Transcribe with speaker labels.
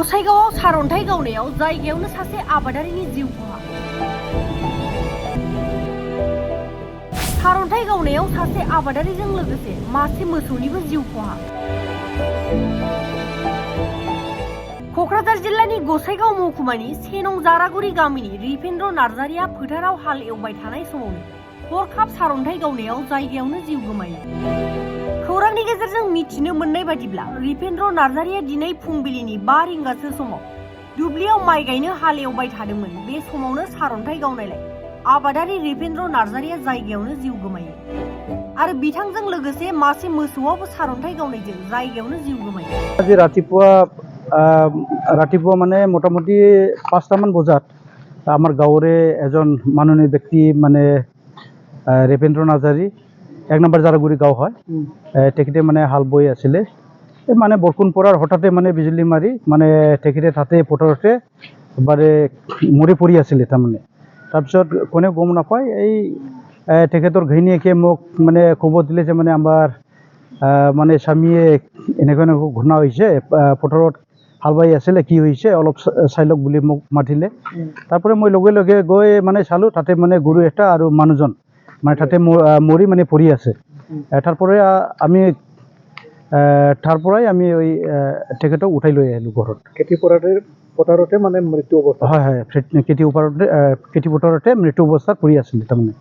Speaker 1: गसाइगावआव सारअन्थाइ गावनायाव जायगायावनो सासे आबादारिनि जिउ खहा। सारअन्थाइ गावनायाव सासे आबादारिजों लोगोसे मासे मोसौनिबो जिउ खहा। क'क्राझार जिल्लानि गसाइगाव महकुमानि सेनं जारागुरि गामिनि रिपेन्द्र नार्जारिया फोथाराव हाल एवबाय थानाय समावनो हरखाब सारअन्थाइ गावनायाव जायगायावनो जिउ गोमायो। खौरांनि गेजेरजों मिथिनो मोननाय बादिब्ला रिपेन्द्र नार्जारिया दिनै फुंबिलिनि 5 रिंगासो समाव दुब्लियाव माइ गायनो हाल एवबाय थादोंमोन। बे समावनो सारअन्थाइ गावनायलाय आबादारि रिपेन्द्र नार्जारिया जायगायावनो जिउ गोमायो आरो बिथांजों लोगोसे मासे मोसौआबो सारअन्थाइ गावनायजों जायगायावनो जिउ गोमायो।
Speaker 2: আজি ৰাতিপুৱা মানে মোটামুটি 5টামান বজাত আমাৰ গাঁৱৰে এজন মাননীয় ব্যক্তি মানে ৰিপেন্দ্ৰ নাৰ্জাৰী 1 নম্বৰ জাৰাগুৰি গাঁও হয়। তেখেতে মানে হাল বৈ আছিলে, মানে বৰষুণ পৰাৰ হঠাতে মানে বিজুলী মাৰি মানে তেখেতে তাতে পথাৰতে এবাৰে মৰি পৰি আছিলে। তাৰপিছত কোনেও গম নাপায়, এই তেখেতৰ ঘৈণীয়েকে মোক মানে খবৰ দিলে যে মানে আমাৰ মানে স্বামীয়ে এনেকুৱা ঘটনা হৈছে, পথাৰত হাল বাই আছিলে, কি হৈছে অলপ চাই লওক বুলি মোক মাতিলে। তাৰপৰা মই লগে লগে গৈ মানে চালোঁ, তাতে মানে গৰু এটা আৰু মানুহজন মানে তাতে মৰি মানে পৰি আছে। তাৰ পৰাই আমি ওই তেখেতক উঠাই লৈ আহিলোঁ ঘৰত। পথাৰতে মানে মৃত্যু অৱস্থা। হয়, খেতি পথাৰতে মৃত্যু অৱস্থাত পৰি আছিলে তাৰমানে।